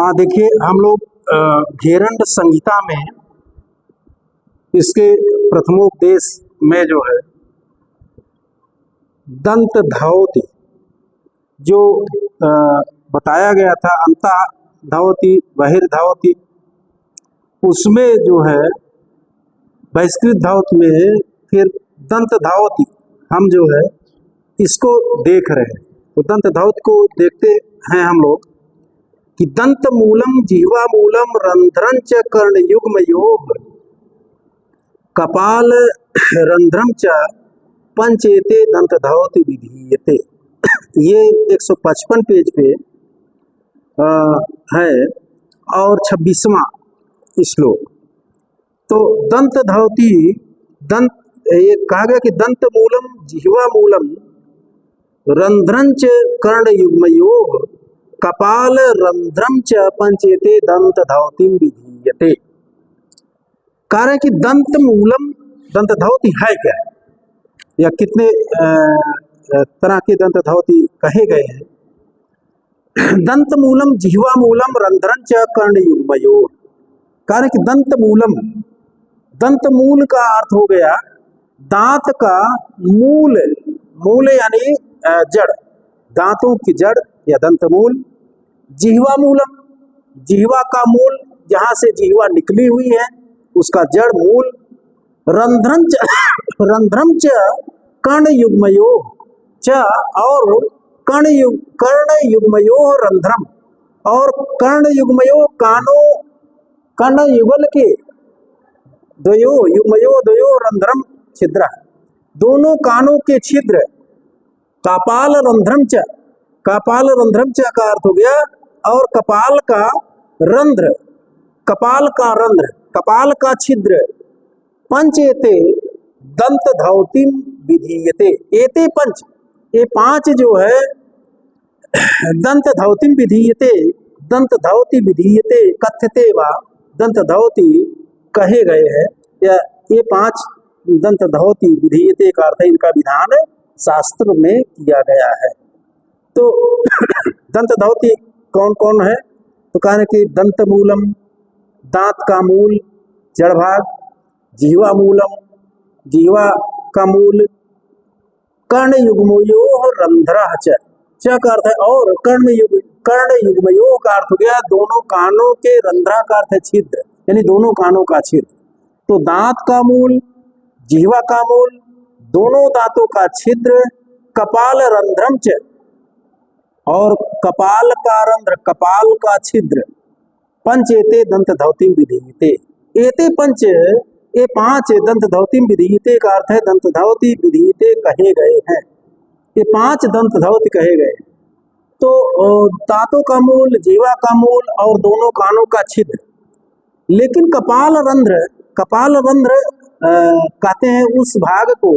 हाँ देखिए, हम लोग घेरंड संहिता में इसके प्रथमोपदेश में जो है दंत धावती जो बताया गया था, अंतः धावती बहिर्धावती, उसमें जो है बहिष्कृत धावती में फिर दंत धावती हम जो है इसको देख रहे हैं। तो दंत धावती को देखते हैं हम लोग कि दंत मूलम जिह्वा मूलम रंध्रं च कर्ण युग्मयोः कपाल रंध्रम च पंचेते दंत धावती विधीयते। ये 155 पेज पे है और 26वां श्लोक। तो दंत धावती ये कहा गया कि दंत मूलम जिह्वा मूलम रंध्रं च कर्ण युग्मयोः कपाल रंध्रम च पंचेते दंत धावती विधीयते। कह रहे कि दंत मूलम दंत धावती है क्या, या कितने तरह के दंत धावती कहे गए हैं। दंत मूलम जिह्वा मूलम रंध्रं च कर्ण युग्मयोः। कह रहे कि दंत मूलम, दंत मूल का अर्थ हो गया दांत का मूल, मूल यानी जड़, दांतों की जड़ या दंत मूल। जिह्वा मूलम, जिह्वा का मूल, जहां से जिह्वा निकली हुई है उसका जड़ मूल। रंध्रम च कर्ण युग्मयोः च, और कर्ण युग्मयोः रंध्रम, और कर्ण युग्मयोः कानों, कर्ण युगल के द्वयो युग्मयो द्वयो रंध्रम छिद्र, दोनों कानों के छिद्र। कपाल रंध्रम च, कपाल रंध्रम च का अर्थ हो गया और कपाल का रंध्र, कपाल का रंध्र, कपाल का छिद्र। पंचेते दंत धावती विधीयते। एते पंच, ये पांच जो है दंत धावती विधीयते, दंत धावती विधीयते कथ्यते वा दंत धावती कहे गए हैं, या ये पांच दंत धावती विधीयते का अर्थ इनका विधान शास्त्र में किया गया है। तो दंत धावती कौन कौन है, तो कहने कि दंत मूलम दांत का मूल जड़ भाग, जिह्वा मूलम जिह्वा का मूल, कर्ण युग्मयोः रंध्रः च का अर्थ है और कर्ण युग्मयोः का अर्थ हो गया दोनों कानों के, रंध्रः का अर्थ है छिद्र, यानी दोनों कानों का छिद्र। तो दांत का मूल, जिह्वा का मूल, दोनों दांतों का छिद्र, कपाल रंध्रम च, और कपाल का रंध्र, कपाल का छिद्र। पंचेते दंत धावती विधीयते। एते पंच, ये पांच दंत धावती विधीयते का अर्थ है दंत धावती विधीयते कहे गए हैं, ये पांच दंत धावती कहे गए। तो दांतों का मूल, जिह्वा का मूल और दोनों कानों का छिद्र। लेकिन कपाल रंध्र, कपाल रंध्र कहते हैं उस भाग को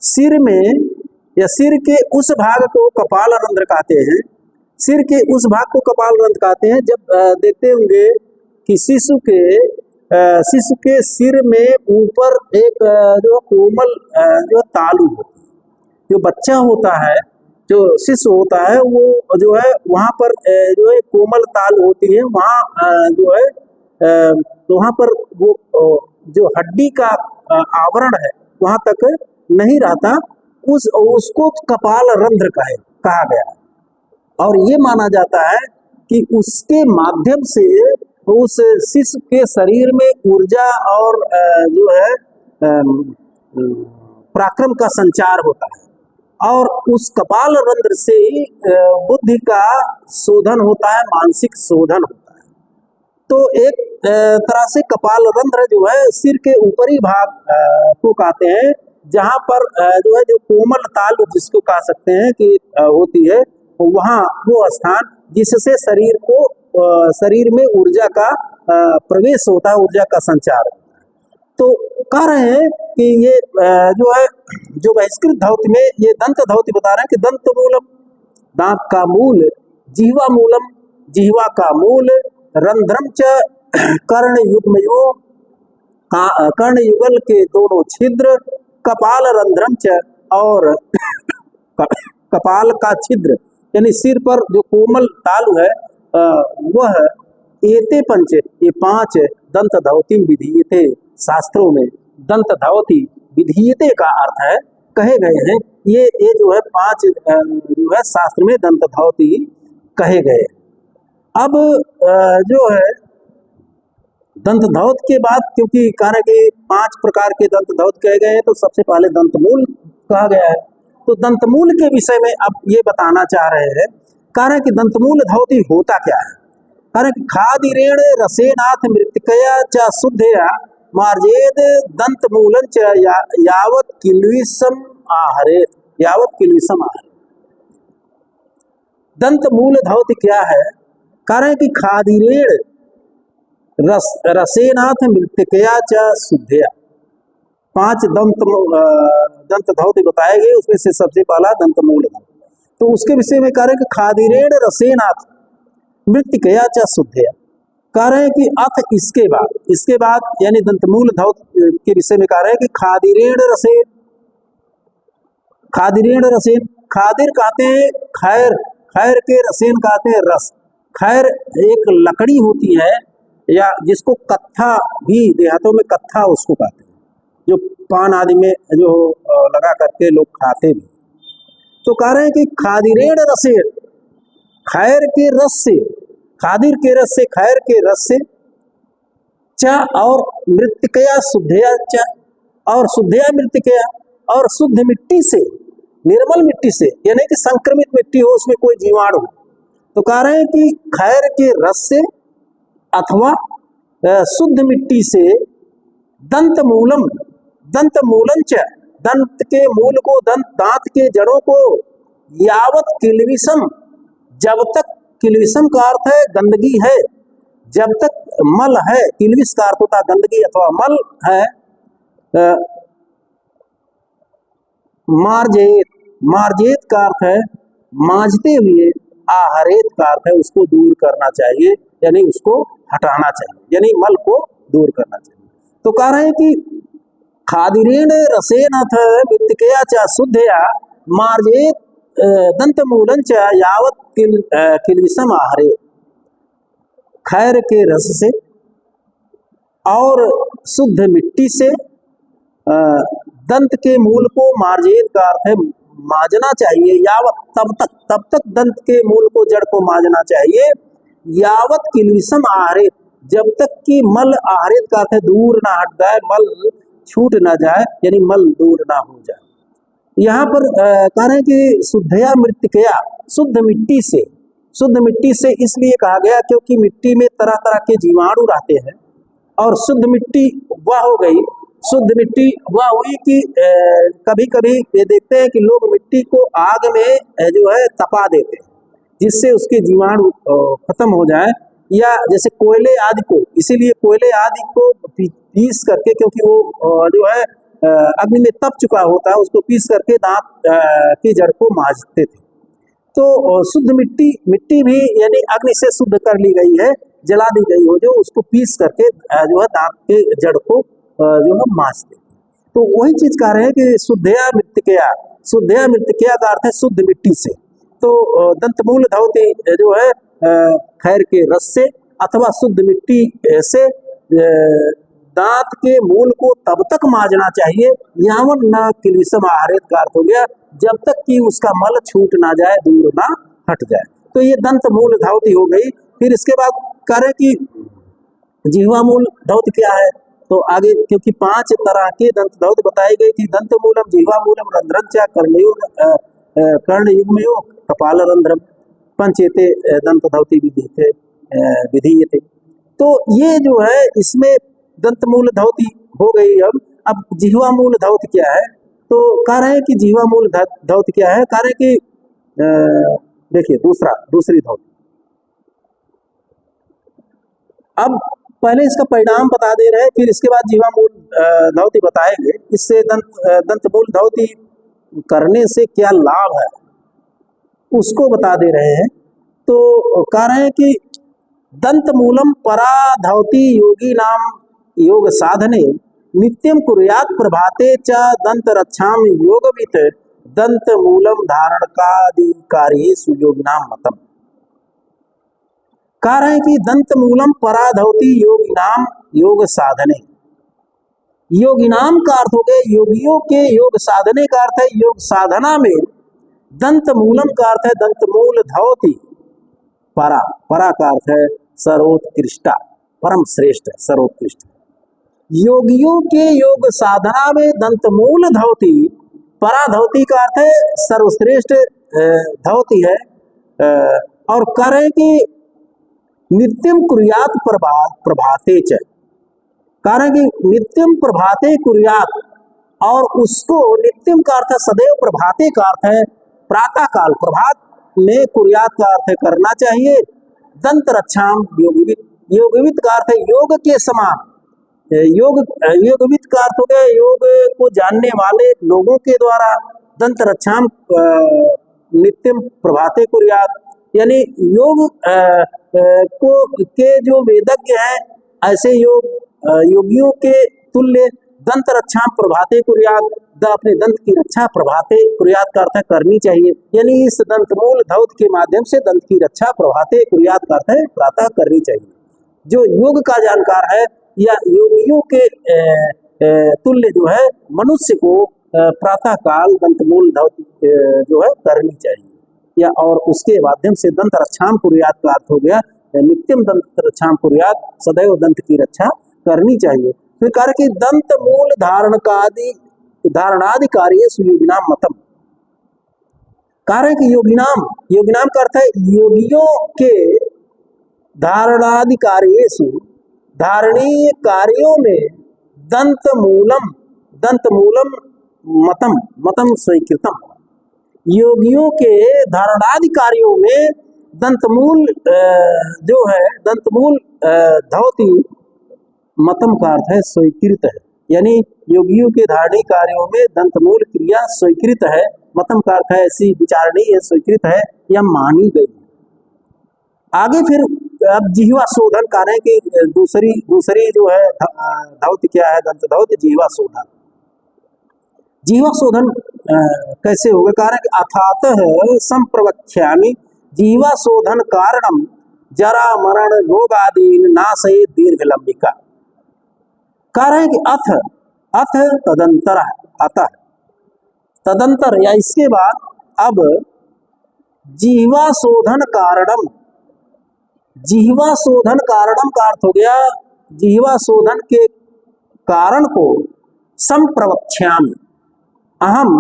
सिर में, या सिर के उस भाग को कपाल रंध्र कहते हैं, सिर के उस भाग को कपाल रंध्र कहते हैं। जब देखते होंगे कि शिशु के सिर में ऊपर एक जो कोमल जो तालु होती है, जो बच्चा होता है, जो शिशु होता है, वो जो है वहाँ पर जो है कोमल ताल होती है, वहाँ जो है वहाँ पर वो जो हड्डी का आवरण है वहाँ तक नहीं रहता, उसको कपाल रंध्र कहा गया है। और ये माना जाता है कि उसके माध्यम से उस शिशु के शरीर में ऊर्जा और जो है पराक्रम का संचार होता है, और उस कपाल रंध्र से ही बुद्धि का शोधन होता है, मानसिक शोधन होता है। तो एक तरह से कपाल रंध्र जो है सिर के ऊपरी भाग को कहते हैं, जहाँ पर जो है जो कोमल ताल जिसको कह सकते हैं कि होती है, वहाँ वो स्थान जिससे शरीर में ऊर्जा का प्रवेश होता है, ऊर्जा का संचार होता है। तो कह रहे हैं कि ये जो है जो बहिष्कृत धावती में ये दंत धावती बता रहे हैं कि दंत मूलम दांत का मूल, जिह्वा मूलम जिह्वा का मूल, रंध्रम च कर्ण युग्मयोः कर्ण युगल के दोनों छिद्र, कपाल रंध्रम च, और कपाल का छिद्र यानी सिर पर जो कोमल तालु है वह एते पंच, ये 5 दंत धौती विधीयते, शास्त्रों में दंत धौती विधीयते का अर्थ है कहे गए हैं। ये जो है 5 जो है शास्त्र में दंत धौती कहे गए। अब जो है दंत धौत के बाद, क्योंकि कारण के 5 प्रकार के दंत धौत कहे गए हैं, तो सबसे पहले दंतमूल कहा गया है। तो दंतमूल के विषय में अब ये बताना चाह रहे हैं, कारण कि दंतमूल धौती होता क्या है। कारण कि खादिरेण रसेनाथ मृतिकया च शुद्धया मार्जेद दंतमूलं च यावत किल्विषम आहरेत, यावत किल्विषम आहरेत। दंतमूल धौत क्या है, कारण कि खादिरेण रसेनाथ मृतिकया च शुद्धया, 5 दंत धौत बताए गए, उसमें से सबसे पहला दंतमूल धौत। तो उसके विषय में कह रहे हैं कि खादिरेण रसेनाथ मृतिकया च शुद्धया, कह रहे हैं कि अथ इसके बाद यानी दंतमूल धौत के विषय में कह रहे हैं कि खादिरेण रसेन, खादिर कहते हैं खैर, खैर के रसेन कहते हैं रस। खैर एक लकड़ी होती है, या जिसको कत्था भी देहातों में कत्था उसको कहते हैं, जो पान आदि में जो लगा करके लोग खाते भी। तो कह रहे हैं कि खादिरेण रसेन, खैर के रस से, खादिर के रस से, खैर के रस से, च और मृतिकया शुद्धया च, और शुद्धया मृतिकया, और शुद्ध मिट्टी से, निर्मल मिट्टी से, यानी कि संक्रमित मिट्टी हो, उसमें कोई जीवाणु हो। तो कह रहे हैं कि खैर के रस से अथवा शुद्ध मिट्टी से दंतमूलम, दंतमूलं च, दंत के मूल को, दांत के जड़ों को, यावत किल्विषम, जब तक, किल्विषम का अर्थ है गंदगी है, जब तक मल है, किल्विष का अर्थ होता गंदगी अथवा मल है, मार्जेत, मार्जेत का अर्थ है मांझते हुए, आहरेत का अर्थ है उसको दूर करना चाहिए, यानी उसको हटाना चाहिए, यानी मल को दूर करना चाहिए। तो कह रहे हैं कि खादिरेण रसेनाथ मृतिकया च शुद्धया मार्जेत दंतमूलं च यावत किल्विषम आहरेत, खैर के रस से और शुद्ध मिट्टी से दंत के मूल को, मार्जेत का अर्थ है माजना चाहिए, यावत तब तक दंत के मूल को, जड़ को माजना चाहिए, यावत किल्विषम आहरेत, जब तक कि मल, आहरेत का अर्थ है दूर ना हट जाए, मल छूट ना जाए, यानी मल दूर ना हो जाए। यहाँ पर कह रहे हैं कि शुद्धया मृतिकया, शुद्ध मिट्टी से, शुद्ध मिट्टी से इसलिए कहा गया क्योंकि मिट्टी में तरह तरह के जीवाणु रहते हैं, और शुद्ध मिट्टी वह हो गई, शुद्ध मिट्टी वह हुई कि कभी कभी ये देखते हैं कि लोग मिट्टी को आग में जो है तपा देते हैं, जिससे उसके जीवाणु खत्म हो जाए, या जैसे कोयले आदि को, इसीलिए कोयले आदि को पीस करके, क्योंकि वो जो है अग्नि में तप चुका होता है, उसको पीस करके दांत की जड़ को मांजते थे। तो शुद्ध मिट्टी भी यानी अग्नि से शुद्ध कर ली गई है, जला दी गई हो, जो उसको पीस करके जो है दांत के जड़ को जो है मांजते। तो वही चीज कह रहे हैं कि शुद्धया मृतिकया, शुद्धया मृतिकया का अर्थ है शुद्ध मिट्टी से। तो दंतमूल धौती जो है खैर के रस से अथवा शुद्ध मिट्टी से दांत के मूल को तब तक मांजना चाहिए, यावन न किल्विषम आहरेत का अर्थ हो गया, जब तक कि उसका मल छूट ना जाए, दूर ना हट जाए। तो ये दंत मूल धौती हो गई। फिर इसके बाद कह रहे कि जिह्वा मूल धौत क्या है, तो आगे क्योंकि 5 तरह के दंत धौत बताई गई थी, दंत मूलम, जिह्वा मूलम, रंध्रम च कर्णयुग्मयो कपाल रंध्रम, पंचेते दंत धौती विधीयते। तो ये जो है इसमें दंत मूल धौती हो गई। अब जिह्वा मूल धौत क्या है, तो कह रहे हैं कि जिह्वा मूल धौत क्या है, कह रहे हैं कि देखिए दूसरी धौत। अब पहले इसका परिणाम बता दे रहे हैं, फिर इसके बाद जिह्वा मूल धौती बताएंगे। इससे दंत मूल धौती करने से क्या लाभ है उसको बता दे रहे हैं। तो कह रहे हैं कि दंत मूलम परा धौती योगी नाम योग साधने नित्यम कुर्यात प्रभाते च दंत रक्षाम योगवित दंत मूलम धारण का अधिकारी सुयोगिनाम मतम। कह रहे हैं कि दंत मूलम पराधवती योगिनाम योग साधने। योगिनाम का अर्थ हो गया योगियों के, योग साधने का अर्थ है योग साधना में। दंत मूलम का अर्थ है दंत मूल, धवती परा, परा का अर्थ है सर्वोत्कृष्टा, परम श्रेष्ठ, सर्वोत्कृष्ट। योगियों के योग साधना में दंत मूल धवती, परा धवती का अर्थ है सर्वश्रेष्ठ धवती है। और करें कि नित्यम कुर्यात प्रभाते च, कारण कि नित्यम प्रभाते कुर्यात, और उसको नित्यम का अर्थ है सदैव, प्रभाते का अर्थ है प्रातः काल, प्रभात में कुर्यात का अर्थ है करना चाहिए। दंत रक्षाम योगवित, योगवित का अर्थ है योग के समान, योगवित का अर्थ हो गया योग को जानने वाले लोगों के द्वारा। दंत रक्षाम नित्यम प्रभाते कुर्यात, यानी योग को के जो वेदज्ञ हैं ऐसे योगियों के तुल्य दंत रक्षा प्रभाते कुर्यात, अपने दंत की रक्षा प्रभाते कुर्यात का अर्थ है करनी चाहिए, यानी इस दंत मूल धौत के माध्यम से दंत की रक्षा प्रभाते कुर्यात का अर्थ है प्रातः करनी चाहिए। जो योग का जानकार है या योगियों के तुल्य जो है मनुष्य को प्रातः काल दंत मूल धौत जो है करनी चाहिए, या और उसके माध्यम से दंत रक्षाम कुर्यात का अर्थ हो गया नित्यम दंत रक्षाम कुर्यात, सदैव दंत की रक्षा करनी चाहिए। फिर कार्य की दंत मूल धारणाधिकारी योगिनाम मतम, कार्य की योगिनाम, योगिनाम का अर्थ है योगियों के धारणाधिकारियेषु, धारणीय कार्यों में दंत मूलम मतम, मतम स्वीकृतम, योगियों के धारणाधिकारियों में दंतमूल जो है दंतमूल धौती, मतम का अर्थ है स्वीकृत है, यानी योगियों के धारणी कार्यों में दंतमूल क्रिया स्वीकृत है। मतम का अर्थ है ऐसी विचारणीय है, स्वीकृत है या मानी गई। आगे फिर अब जिह्वा शोधन कर रहे हैं कि दूसरी जो है धौत क्या है, दंत धौत जिह्वा शोधन। जिह्वा शोधन कैसे होगा, कारण कि अथातः संप्रवक्ष्यामि जिह्वा शोधन कारणम जरा मरण रोगादीन नाशये दीर्घ लंबिका। कारण है कि अथ तदंतर, अतः तदंतर या इसके बाद अब जिह्वा शोधन कारणम, जिह्वा शोधन कारणम का अर्थ हो गया जिह्वा शोधन के कारण को संप्रवक्ष्यामि, अहम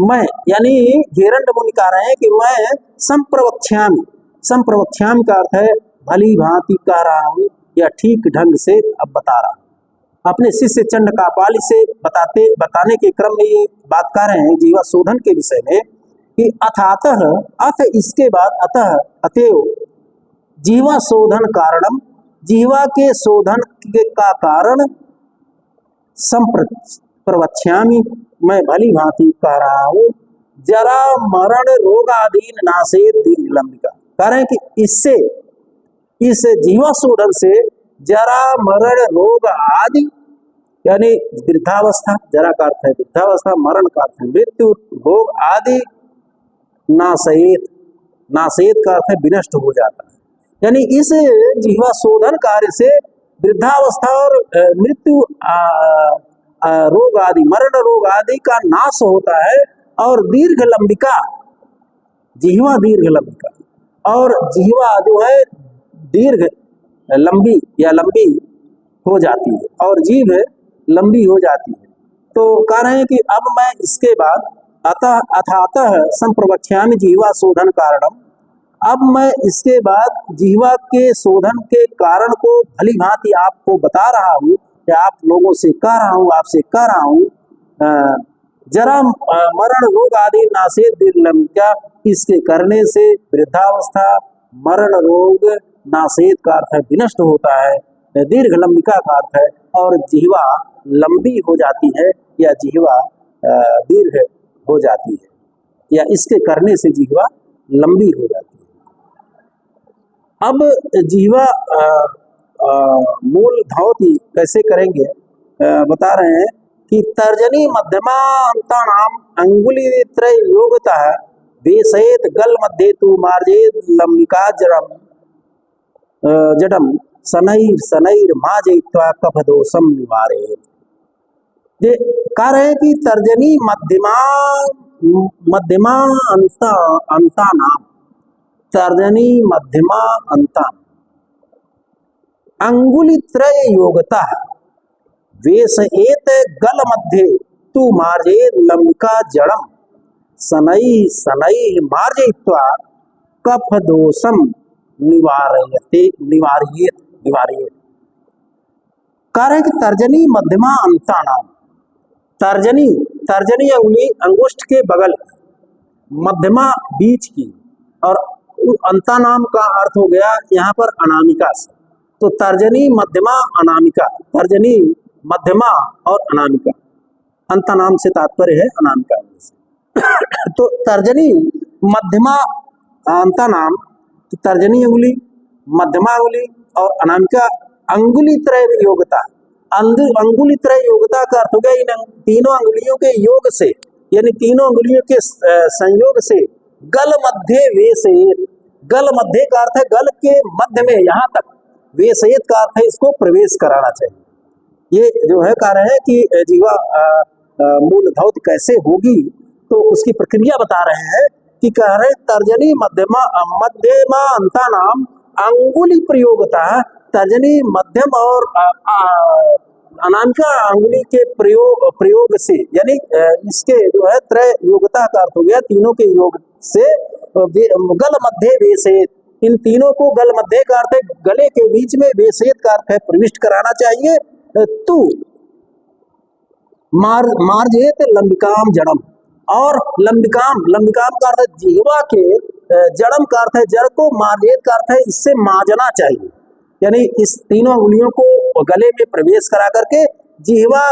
मैं, यानी घेरंड मुनि कह रहे हैं कि मैं संप्रवक्ष्यामि, संप्रवक्ष्यामि का अर्थ है भली भांति कह रहा हूं या ठीक ढंग से अब बता रहा हूं। अपने शिष्य चंड कापाली से बताने के क्रम में ये बात कर रहे हैं जिह्वा शोधन के विषय में कि अथातः, अथ इसके बाद, अतः अतएव जिह्वा शोधन कारणम, जिह्वा के शोधन का कारण संप्रवक्ष्यामि मैं भली भांति कह रहा हूं, जरा मरण रोगादीन नाशेत दीर्घ लंबिका। कारण कि इससे, इस जिह्वा शोधन से जरा मरण रोग आदि, यानी वृद्धावस्था, जरा का अर्थ है वृद्धावस्था, मरण का अर्थ है मृत्यु, रोग आदि, नाशेत, नाशेत का अर्थ है विनष्ट हो जाता है। यानी इस जिह्वा शोधन कार्य से वृद्धावस्था और मृत्यु रोग आदि, मरण रोग आदि का नाश होता है, और दीर्घ लंबिका, जिह्वा दीर्घ लंबिका, और जिह्वा जो है दीर्घ लंबी या लंबी हो जाती है, और जीभ लंबी हो जाती है। तो कह रहे हैं कि अब मैं इसके बाद अथातः संप्रवक्ष्यामि जिह्वा शोधन कारणम, अब मैं इसके बाद जिह्वा के शोधन के कारण को भली भांति आपको बता रहा हूँ, या आप लोगों से कह रहा हूँ, आपसे कह रहा हूँ, जरा मरण रोग आदि नाशेत दीर्घ लंबिका, इसके करने से वृद्धावस्था, मरण रोग, नाशेत का अर्थ है विनष्ट होता है, दीर्घ लंबिका का अर्थ है और जिह्वा लंबी हो जाती है, या जिह्वा दीर्घ हो जाती है, या इसके करने से जिह्वा लंबी हो जाती है। अब जिह्वा मूल धौती कैसे करेंगे बता रहे हैं कि तर्जनी मध्यमा अंतानाम अंगुली त्रय योगतः वेशयेत गल मध्य तु मार्जेत लंबिका जरम जडम शनैर शनैर माजयित्वा कफदोषम निवारयेत्। ये कह रहे हैं कि तर्जनी मध्यमा मध्यमा अंता अंता नाम, तर्जनी मध्यमा अंता अंगुलित्रय योगता वेशयेत गल मध्य तु मार्जयेत लंबिका जड़म शनै शनै मार्जयित्वा कफदोषम निवारयते निवारयेत निवारयेत। कह रहे हैं कि तर्जनी मध्यमा अंता नाम, तर्जनी तर्जनी अंगुली अंगुष्ठ के बगल, मध्यमा बीच की, और अंता नाम का अर्थ हो गया यहाँ पर अनामिका से। तो तर्जनी मध्यमा अनामिका, तर्जनी मध्यमा और अनामिका, अंता नाम से तात्पर्य है अनामिका से। तो तर्जनी मध्यमा अंता नाम, तो तर्जनी अंगुली, मध्यमा अंगुली और अनामिका अंगुली त्रय योगता, अंगुली त्रय योगता का अर्थ हो गया इन तीनों अंगुलियों के योग से, यानी तीनों अंगुलियों के संयोग से गल मध्य वेशयेत, गल मध्य का अर्थ है गल के मध्य में यहाँ तक, वेशयेत का अर्थ है इसको प्रवेश कराना चाहिए। ये जो है कह रहे हैं कि जीवा मूल धौत कैसे होगी, तो उसकी प्रक्रिया बता रहे हैं कि कह रहे तर्जनी मध्यमा मध्यमा अंता नाम अंगुली प्रयोगता, तर्जनी मध्यम और अनामिका अंगुली के प्रयोग से, यानी इसके जो है त्रय योगता का अर्थ हो गया तीनों के योग से गल मध्य वेशयेत, इन तीनों को गल मध्य का अर्थ है गले के बीच में, वेशयेत का अर्थ है प्रविष्ट कराना चाहिए। तू मार्जयेत लंबिकाम जड़म, और लंबिकाम, लंबिकाम का अर्थ है जीवा के, जड़म का अर्थ है जड़ को, मार्जयेत का अर्थ है इससे माजना चाहिए, यानी इस तीनों अंगुलियों को गले में प्रवेश करा करके जीवा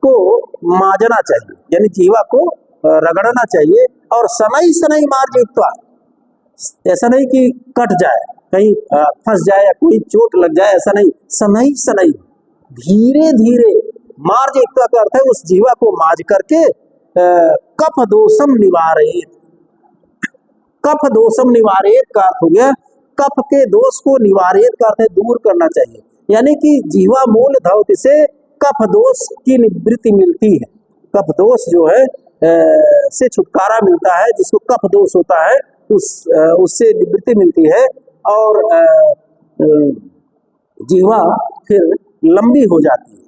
को माजना चाहिए, यानी जीवा को रगड़ना चाहिए। और शनै शनै मार्जयित्वा, ऐसा नहीं कि कट जाए, कहीं फंस जाए या कोई चोट लग जाए, ऐसा नहीं, शनै शनै धीरे धीरे, मार्जयित्वा का अर्थ है उस जीवा को माज करके कफ दोषम निवारयेत, कफ दोषम निवारयेत का अर्थ हो गया कफ के दोष को, निवारयेत का अर्थ है दूर करना चाहिए, यानी कि जीवा मूल धौत से कफ दोष की निवृत्ति मिलती है, कफ दोष जो है से छुटकारा मिलता है, जिसको कफ दोष होता है उससे निवृत्ति मिलती है, और जीवा फिर लंबी हो जाती है।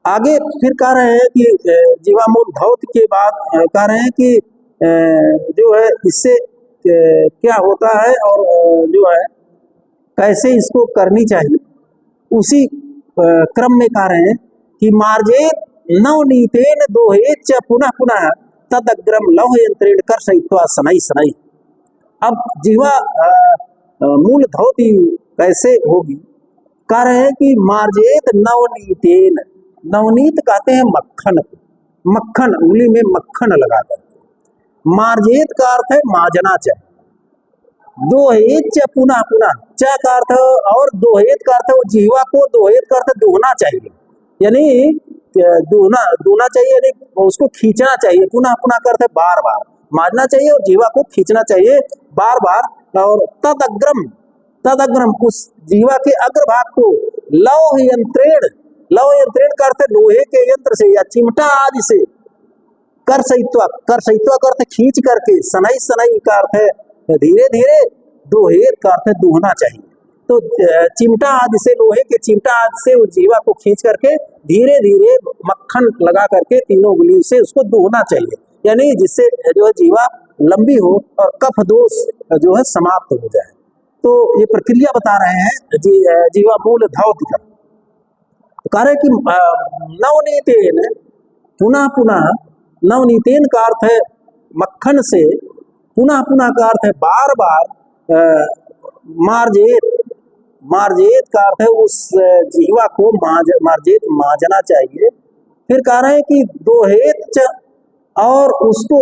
आगे फिर कह रहे हैं कि जीवा मूल धौत के बाद कह रहे हैं कि जो है इससे क्या होता है और जो है कैसे इसको करनी चाहिए, उसी क्रम में कह रहे हैं कि मार्जयेत नवनीतेन दोहेत च पुनः पुनः तदग्रम लौह यंत्रेण कर्षयित्वा शनै शनै। अब जीवा मूल धौती कैसे होगी, कह रहे हैं कि मार्जयेत नवनीतेन, नवनीत कहते हैं मक्खन, मक्खन उंगली में मक्खन लगाकर, मार्जयेत का अर्थ है माजना चाहिए, दोहेत च पुनः पुनः, च का अर्थ और दोहेत का अर्थ है जीवा को, दोहेत का अर्थ दोहना चाहिए, यानी दोहना चाहिए, यानी उसको खींचना चाहिए, पुनः पुनः का अर्थ है बार बार, माजना चाहिए और जीवा को खींचना चाहिए बार बार। और तदग्रम, तदग्रम उस जीवा के अग्रभाग को लौह यंत्रेण, लौह यंत्रेण का अर्थ है लोहे के यंत्र से या चिमटा आदि से, कर्षयित्वा, कर्षयित्वा का अर्थ खींच करके, शनै शनै का अर्थ है धीरे धीरे, दोहेत का अर्थ है दूहना चाहिए, तो चिमटा आदि से, लोहे के चिमटा आदि से उस जीवा को खींच करके धीरे धीरे मक्खन लगा करके तीनों उंगलियों से उसको दूहना चाहिए, यानी जिससे जो है जीवा लंबी हो और कफ दोष जो है समाप्त हो जाए। तो ये प्रक्रिया बता रहे हैं जीवा मूल धौत का। कह रहे कि नवनीतेन पुनः पुनः, नवनीतेन का अर्थ है मक्खन से, पुनः पुनः का अर्थ है बार बार, मार्जयेत, मार्जयेत का अर्थ है उस जीवा को मार्जयेत माजना चाहिए। फिर कह रहे हैं कि दोहेत और उसको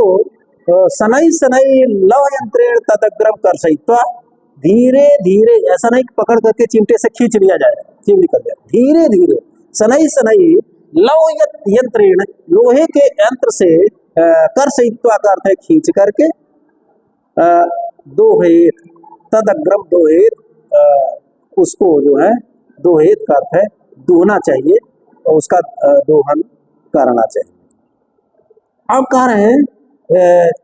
शनै शनै लौह यंत्रेण तदग्रम कर्षयित्वा, धीरे धीरे, ऐसा नहीं पकड़ करके चिमटे से खींच लिया जाए, खींच निकल जाए, धीरे धीरे, शनै शनै लौह यंत्रेण, लोहे के यंत्र से, कर्षयित्वा का अर्थ है खींच करके, दोहेत, तदग्रम दोहेत, उसको जो है दोहेत का अर्थ है दोहना चाहिए और उसका दोहन करना चाहिए। अब कह रहे हैं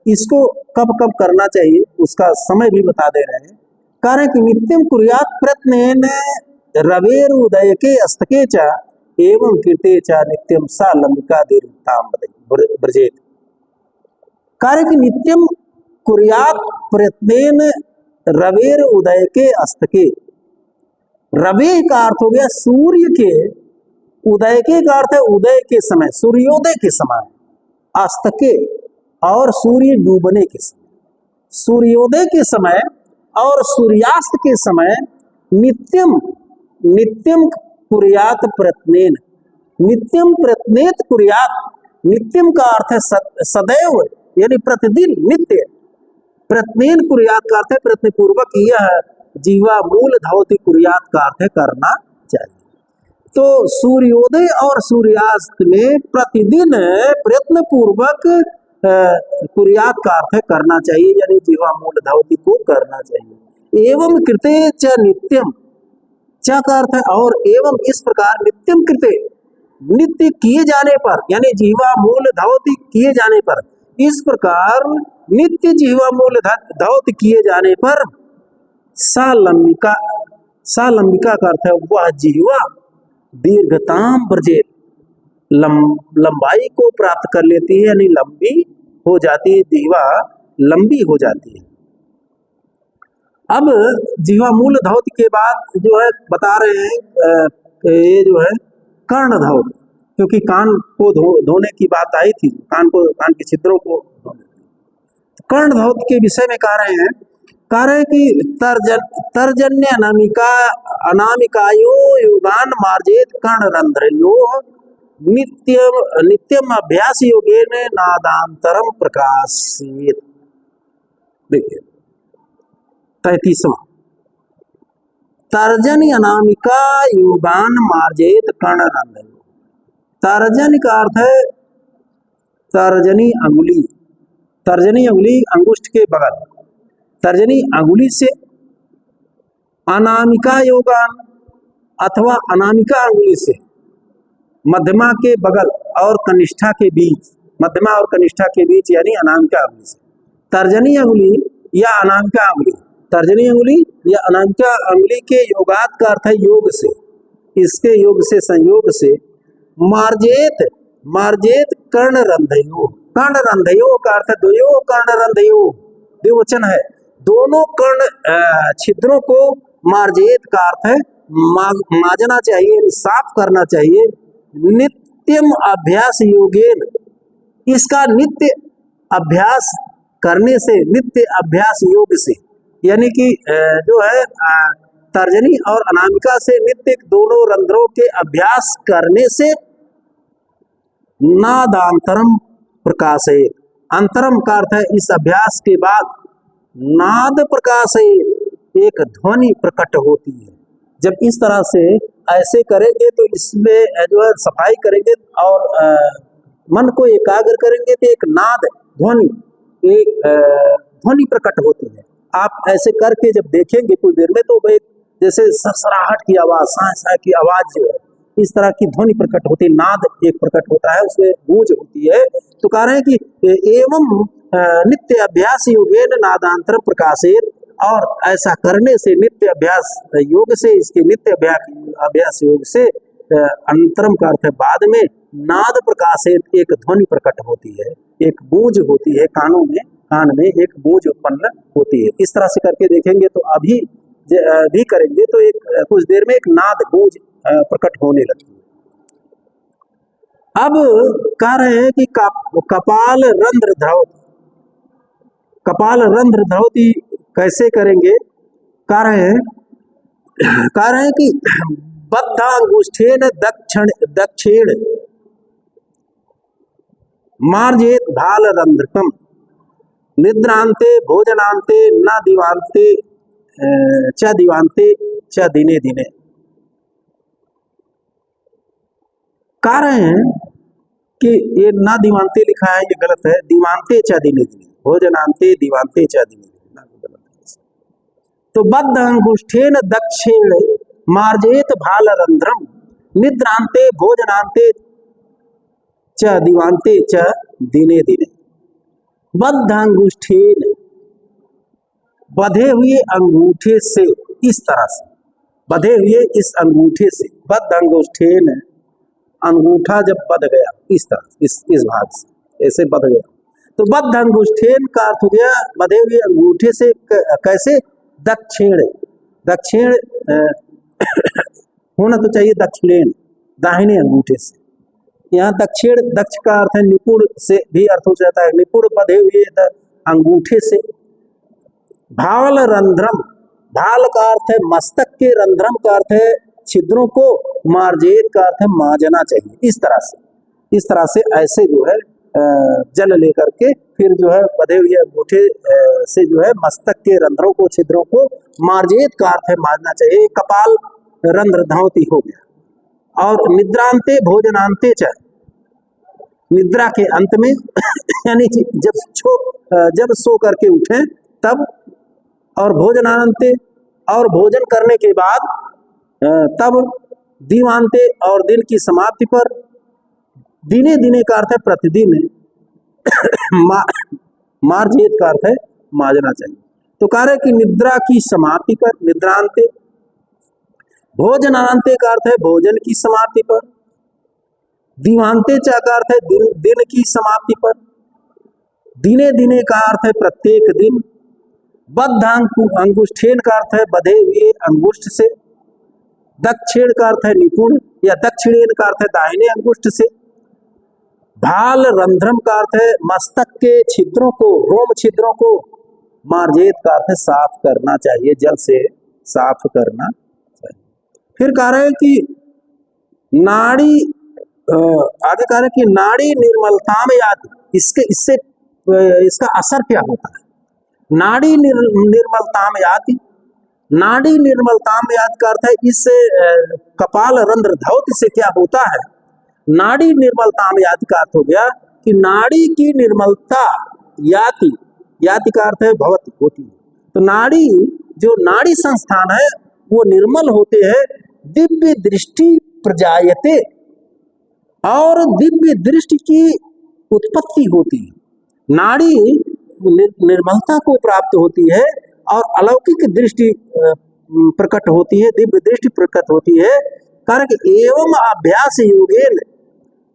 इसको कब कब करना चाहिए उसका समय भी बता दे रहे हैं। कह रहे हैं कि नित्यम कुर्यात् प्रयत्नेन रवेर उदय के अस्तके च एवं कीर्ते च नित्यम सा लंबिका दीर्घताम ब्रजेत। कह रहे कि नित्यम कुर्यात् प्रयत्नेन रवेर उदय के अस्तके। रवे का अर्थ हो गया सूर्य के, उदय के का अर्थ है उदय के समय, सूर्योदय के समय, अस्तके और सूर्य डूबने के समय, सूर्योदय के समय और सूर्यास्त के समय नित्यम नित्यम कुर्यात् प्रयत्नेन, नित्यम प्रयत्नेत कुर्यात्। नित्यम का अर्थ है सदैव यानी प्रतिदिन, नित्य। प्रयत्नेन कुर्यात् का अर्थ है प्रयत्न पूर्वक, यह जीवा मूल धावति कुर्यात् का अर्थ है करना चाहिए। तो सूर्योदय और सूर्यास्त में प्रतिदिन प्रयत्न पूर्वक कुर्यात् का अर्थ है करना चाहिए, यानी जीवा मूल धावति को करना चाहिए। एवं कृते च नित्यम, च का अर्थ है और, एवं इस प्रकार नित्यम कृते, नित्य किए जाने पर, यानी जीवा मूल धावति किए जाने पर, इस प्रकार नित्य जीवा मूल धावति किए जाने पर सालंबिका, सालंबिका का अर्थ है वह जीवा दीर्घताम ब्रजेत, लंबाई को प्राप्त कर लेती है, यानी लंबी हो जाती है, जीवा लंबी हो जाती है। अब जीवा मूल धावति के बाद जो है बता रहे हैं ये जो है कर्ण धावति, क्योंकि कान को धोने की बात आई थी, कान के छिद्रों को धोने। कर्ण धावति के विषय में कह रहे हैं कि तर्जन्य अनामिकायो योगान मार्जेत कर्ण रंध्रयो नित्यम अभ्यास योगेन नादांतरम प्रकाशित। देखिए 33वां, तर्जनी अनामिका योगान मार्जेत कर्ण रंध्रयो। तर्जन का अर्थ है तर्जनी अंगुली, तर्जनी अंगुली अंगुष्ठ के बगल, तर्जनी अंगुली से अनामिका योगान अथवा अनामिका अंगुली से मध्यमा के बगल और कनिष्ठा के बीच, मध्यमा और कनिष्ठा के बीच यानी अनामिका अंगुली से, तर्जनी अंगुली या अनामिका अंगुली, तर्जनी अंगुली या अनामिका अंगुली के योगात का अर्थ है योग से, इसके योग से संयोग से मार्जेत, मार्जेत कर्ण रंध्रयो, कर्ण रंध्रयो का अर्थ है द्वयो कर्ण रंध्रयो, द्विवचन है, दोनों कर्ण छिद्रों को मार्जेत का अर्थ है माजना चाहिए, साफ करना चाहिए। नित्यम अभ्यास योगेन, इसका नित्य अभ्यास करने से, नित्य अभ्यास योग से, यानी कि जो है तर्जनी और अनामिका से नित्य दोनों रंध्रों के अभ्यास करने से नादांतरम प्रकाशयेत, अंतरम का अर्थ है इस अभ्यास के बाद, नाद प्रकाशयेत एक ध्वनि प्रकट होती है। जब इस तरह से ऐसे करेंगे तो इसमें जो है सफाई करेंगे और मन को एकाग्र करेंगे तो एक नाद ध्वनि, एक ध्वनि प्रकट होती है। आप ऐसे करके जब देखेंगे कुछ देर में तो एक जैसे सरसराहट की आवाज, साँ साँ की आवाज जो है इस तरह की ध्वनि प्रकट होती है, नाद एक प्रकट होता है, उसमें गूंज होती है। तो कह रहे हैं कि एवं नित्य अभ्यास योगेन नादांतर प्रकाशित, और ऐसा करने से नित्य अभ्यास योग से, इसके नित्य अभ्यास योग से अंतरम का अर्थ है बाद में, नाद प्रकाशित एक ध्वनि प्रकट होती है, एक गूंज होती है कानों में, कान में एक गूंज उत्पन्न होती है। इस तरह से करके देखेंगे तो अभी भी करेंगे तो एक कुछ देर में एक नाद गूंज प्रकट होने लगती है। अब कह रहे हैं कि कपाल रंध्र धावति, कपाल रंध्र धावति कैसे करेंगे? कह रहे हैं कि बद्धांगुष्ठेन दक्षिण मार्जेत भाल रंध्रकम निद्रांते भोजनांते न दिवांते च दिवांते च दिने दिने। कह रहे हैं कि ये ना दिवांते लिखा है, ये गलत है, दिवांते च दिने दिने, भोजनांते दिवांते च दिने दिने, गलत है। तो बद्ध अंगुष्ठेन दक्षिण मार्जेत भालरंध्रम निद्रांते भोजनांते च दिवांते च दिने दिने। बद्ध अंगुष्ठेन, बधे हुए अंगूठे से, इस तरह से, बधे हुए इस अंगूठे से, बद्ध अंगुष्ठेन, अंगूठा जब बध गया इस तरह, इस भाग से ऐसे बध गया, तो बद्ध अंगुष्ठेन का अर्थ हो गया बधे हुए अंगूठे से। कैसे? दक्षिण, दक्षिण होना तो चाहिए दक्षिणेन, दाहिने अंगूठे से। यहाँ दक्षिण, दक्ष का अर्थ है निपुण से भी अर्थ हो जाता है, निपुण बधे हुए अंगूठे से। भाल रंध्रम, भाल का अर्थ है मस्तक के, रंध्रम का अर्थ है छिद्रों को, मार्जेत का अर्थ है माजना चाहिए। इस तरह से ऐसे जो है जल लेकर के फिर जो है बधे हुए अंगूठे से जो है मस्तक के रंध्रों को, छिद्रों को, मार्जेत का अर्थ है माजना चाहिए। कपाल रंध्र धावती हो गया। और निद्रांते भोजनांते च, निद्रा के अंत में यानी जब सो करके उठे तब, और भोजनांते, और भोजन करने के बाद तब, दिवांते, और दिन की समाप्ति पर, दिने दिने का अर्थ है प्रतिदिन, मार्जेत का अर्थ है माजना चाहिए। तो कह रहे कि निद्रा की समाप्ति पर, निद्रांते, भोजनांते का अर्थ है भोजन की समाप्ति पर, दिवांते च का अर्थ है दिन की समाप्ति पर, दिने दिने का अर्थ है प्रत्येक दिन, बद्ध अंगुष्ठेन का अर्थ है बधे हुए अंगुष्ठ से, दक्षिण का अर्थ है निपुण या दक्षिणेन का अर्थ है दाहिने अंगुष्ठ से, भाल रंध्रम का अर्थ है मस्तक के छिद्रों को, रोम छिद्रों को, मार्जेत का अर्थ है साफ करना चाहिए, जल से साफ करना चाहिए। फिर कह रहे हैं कि नाड़ी, आगे कह रहे हैं कि नाड़ी निर्मलता में याद, इसका असर क्या होता है? नाड़ी निर्मलता में याद, नाड़ी निर्मलता में याद का अर्थ है इस कपाल रंध्र धौत से क्या होता है? नाड़ी निर्मलता में याद का अर्थ हो गया कि नाड़ी की निर्मलता, याति, याति का अर्थ है भवती, होती है। तो नाड़ी, जो नाड़ी संस्थान है वो निर्मल होते हैं, दिव्य दृष्टि प्रजायते, और दिव्य दृष्टि की उत्पत्ति होती है। नाड़ी निर्मलता को प्राप्त होती है और अलौकिक दृष्टि प्रकट होती है, दिव्य दृष्टि प्रकट होती है। कारण एवं अभ्यास योगेन,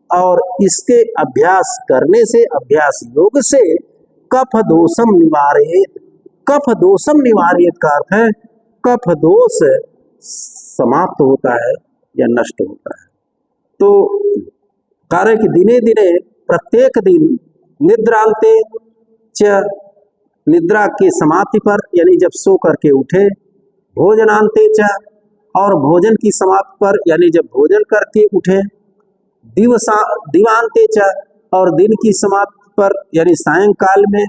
और इसके अभ्यास करने से, अभ्यास योग से, कफ दोषम निवारेत, कफ दोषम निवारेत का अर्थ है कफ दोष समाप्त होता है या नष्ट होता है। तो कार्य कि दिने दिने, प्रत्येक दिन, निद्रांते च, निद्रा की समाप्ति पर यानी जब सो करके उठे, भोजनांते च, और भोजन की समाप्ति पर यानी जब भोजन करके उठे, दिवांते च, और दिन की समाप्ति पर यानी सायंकाल में,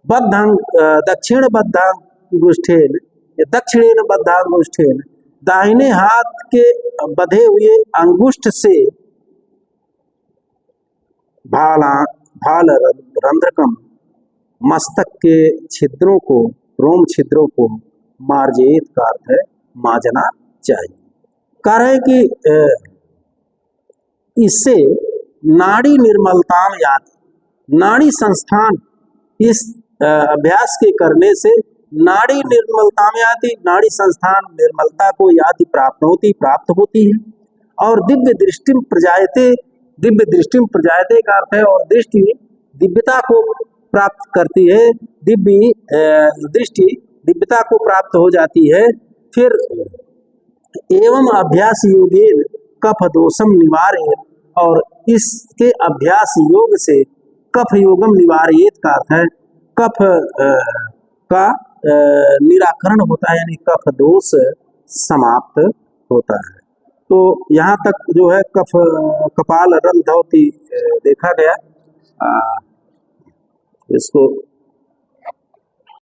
दक्षिण बद्धांगुष्ठेन, दक्षिणेन बद्धांगुष्ठेन, दाहिने हाथ के बधे हुए अंगुष्ठ से, भाल रंध्रकम, मस्तक के छिद्रों को, रोम छिद्रों को, मार्जेत का अर्थ है माजना चाहिए। कह रहे कि इससे नाड़ी निर्मलता में याति, नाड़ी संस्थान, इस अभ्यास के करने से नाड़ी निर्मलता में आती, नाड़ी संस्थान निर्मलता को याति प्राप्त होती है। और दिव्य दृष्टि प्रजायते, दिव्य दृष्टि प्रजायते का अर्थ है और दृष्टि दिव्यता को प्राप्त करती है, दिव्य दृष्टि दिव्यता को प्राप्त हो जाती है। फिर एवं अभ्यास योगेन कफ दोषम निवारे, और इसके अभ्यास योग से कफ योगम निवारेत का अर्थ है कफ का निराकरण होता है, यानी कफ दोष समाप्त होता है। तो यहाँ तक जो है कपाल रंध्रौती देखा गया। इसको